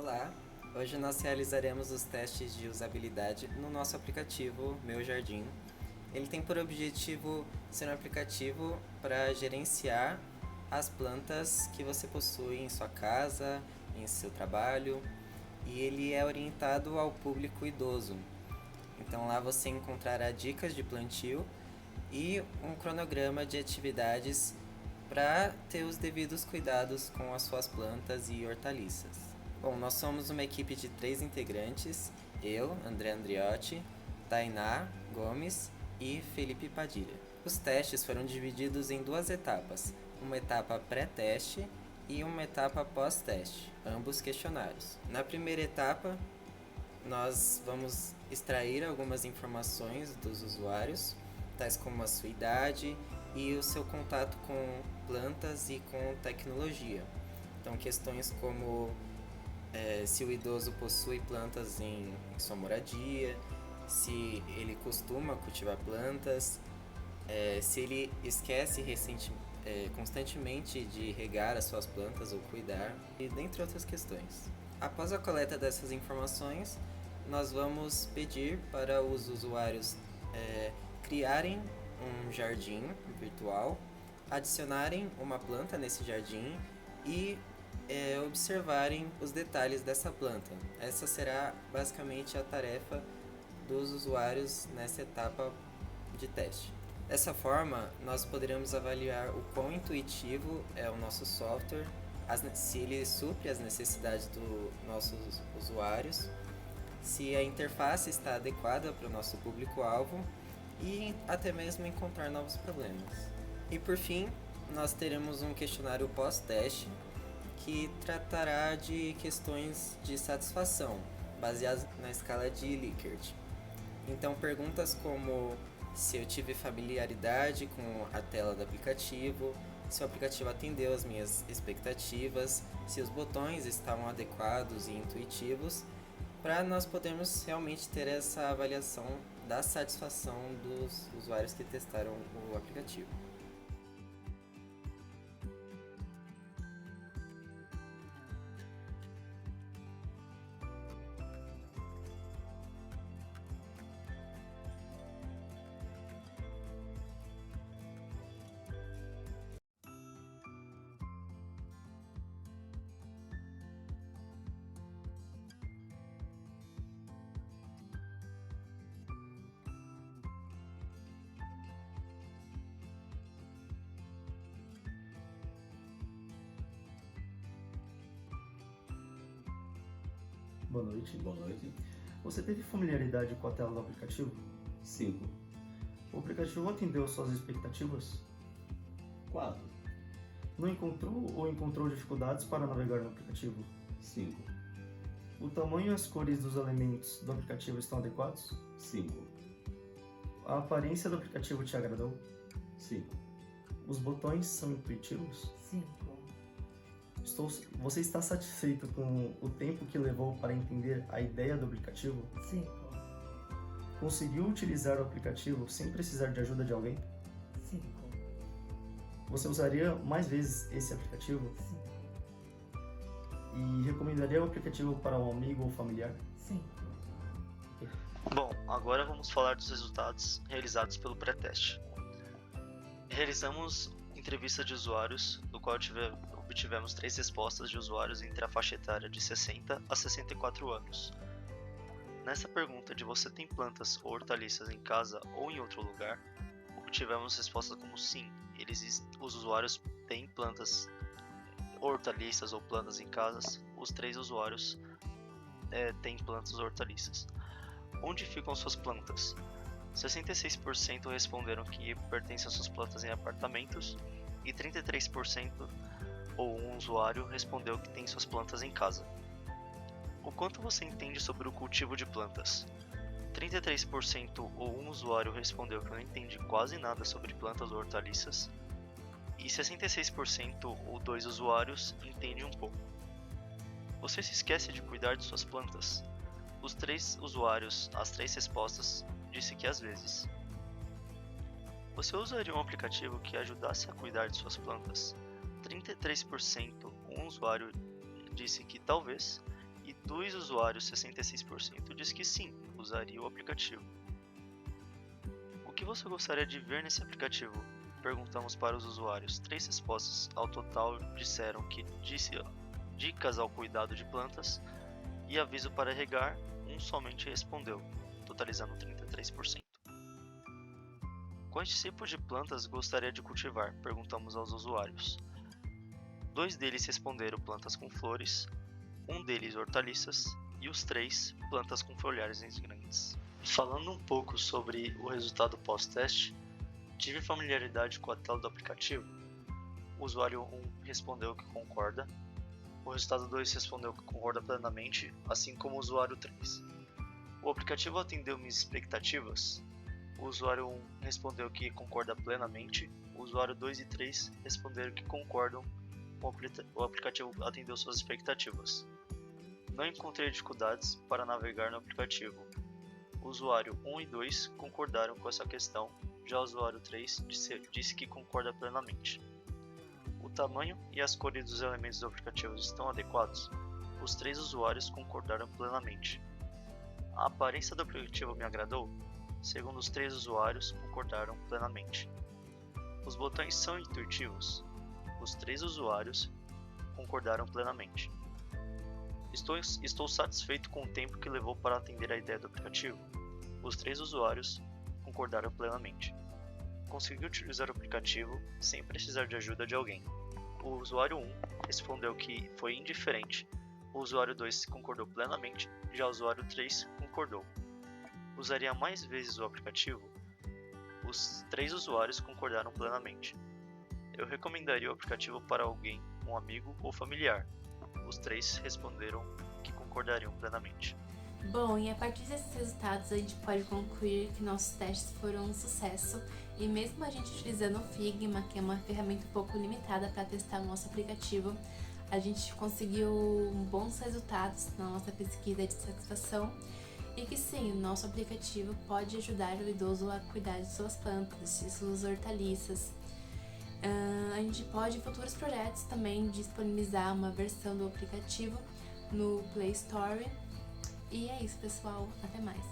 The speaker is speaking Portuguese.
Olá! Hoje nós realizaremos os testes de usabilidade no nosso aplicativo Meu Jardim. Ele tem por objetivo ser um aplicativo para gerenciar as plantas que você possui em sua casa, em seu trabalho, e ele é orientado ao público idoso. Então lá você encontrará dicas de plantio e um cronograma de atividades para ter os devidos cuidados com as suas plantas e hortaliças. Bom, nós somos uma equipe de 3 integrantes, eu, André Andriotti, Tainá Gomes e Felipe Padilha. Os testes foram divididos em 2 etapas, uma etapa pré-teste e uma etapa pós-teste, ambos questionários. Na primeira etapa, nós vamos extrair algumas informações dos usuários, tais como a sua idade e o seu contato com plantas e com tecnologia. Então, questões como se o idoso possui plantas em sua moradia, se ele costuma cultivar plantas, se ele esquece constantemente de regar as suas plantas ou cuidar, e dentre outras questões. Após a coleta dessas informações, nós vamos pedir para os usuários criarem um jardim virtual, adicionarem uma planta nesse jardim e observarem os detalhes dessa planta. Essa será basicamente a tarefa dos usuários nessa etapa de teste. Dessa forma, nós poderemos avaliar o quão intuitivo é o nosso software, se ele supre as necessidades dos nossos usuários, se a interface está adequada para o nosso público-alvo e até mesmo encontrar novos problemas. E por fim, nós teremos um questionário pós-teste que tratará de questões de satisfação, baseadas na escala de Likert. Então, perguntas como se eu tive familiaridade com a tela do aplicativo, se o aplicativo atendeu às minhas expectativas, se os botões estavam adequados e intuitivos, para nós podermos realmente ter essa avaliação da satisfação dos usuários que testaram o aplicativo. Boa noite. Boa noite. Você teve familiaridade com a tela do aplicativo? 5. O aplicativo atendeu suas expectativas? 4. Não encontrou ou encontrou dificuldades para navegar no aplicativo? 5. O tamanho e as cores dos elementos do aplicativo estão adequados? 5. A aparência do aplicativo te agradou? 5. Os botões são intuitivos? 5. Você está satisfeito com o tempo que levou para entender a ideia do aplicativo? 5. Conseguiu utilizar o aplicativo sem precisar de ajuda de alguém? 5. Você usaria mais vezes esse aplicativo? 5. E recomendaria o aplicativo para um amigo ou familiar? 5. Bom, agora vamos falar dos resultados realizados pelo pré-teste. Realizamos entrevista de usuários, do qual obtivemos 3 respostas de usuários entre a faixa etária de 60 a 64 anos. Nessa pergunta de você tem plantas ou hortaliças em casa ou em outro lugar, obtivemos respostas como sim, os usuários têm plantas, hortaliças ou plantas em casa, os 3 usuários têm plantas ou hortaliças. Onde ficam suas plantas? 66% responderam que pertencem às suas plantas em apartamentos e 33% ou um usuário respondeu que tem suas plantas em casa. O quanto você entende sobre o cultivo de plantas? 33% ou um usuário respondeu que não entende quase nada sobre plantas ou hortaliças e 66% ou 2 usuários entendem um pouco. Você se esquece de cuidar de suas plantas? Os 3 usuários, as 3 respostas, disse que às vezes. Você usaria um aplicativo que ajudasse a cuidar de suas plantas? 33% um usuário disse que talvez e 2 usuários, 66%, diz que sim, usaria o aplicativo. O que você gostaria de ver nesse aplicativo? Perguntamos para os usuários. 3 respostas ao total disseram que dicas ao cuidado de plantas e aviso para regar, um somente respondeu, totalizando 33%. Quais tipos de plantas gostaria de cultivar? Perguntamos aos usuários. 2 deles responderam plantas com flores, um deles hortaliças e os 3 plantas com folhagens grandes. Falando um pouco sobre o resultado pós-teste, tive familiaridade com a tela do aplicativo. O usuário 1 respondeu que concorda, o resultado 2 respondeu que concorda plenamente, assim como o usuário 3. O aplicativo atendeu minhas expectativas? O usuário 1 respondeu que concorda plenamente, o usuário 2 e 3 responderam que concordam, o aplicativo atendeu suas expectativas. Não encontrei dificuldades para navegar no aplicativo. O usuário 1 e 2 concordaram com essa questão, já o usuário 3 disse que concorda plenamente. O tamanho e as cores dos elementos do aplicativo estão adequados? Os 3 usuários concordaram plenamente. A aparência do aplicativo me agradou? Segundo os 3 usuários, concordaram plenamente. Os botões são intuitivos? Os 3 usuários concordaram plenamente. Estou satisfeito com o tempo que levou para atender a ideia do aplicativo? Os 3 usuários concordaram plenamente. Consegui utilizar o aplicativo sem precisar de ajuda de alguém. O usuário 1 respondeu que foi indiferente, o usuário 2 concordou plenamente, já o usuário 3 concordou. Usaria mais vezes o aplicativo? Os 3 usuários concordaram plenamente. Eu recomendaria o aplicativo para alguém, um amigo ou familiar. Os 3 responderam que concordariam plenamente. Bom, e a partir desses resultados a gente pode concluir que nossos testes foram um sucesso e mesmo a gente utilizando o Figma, que é uma ferramenta um pouco limitada para testar o nosso aplicativo, a gente conseguiu bons resultados na nossa pesquisa de satisfação e que sim, o nosso aplicativo pode ajudar o idoso a cuidar de suas plantas, de suas hortaliças. A gente pode em futuros projetos também disponibilizar uma versão do aplicativo no Play Store. E é isso, pessoal. Até mais.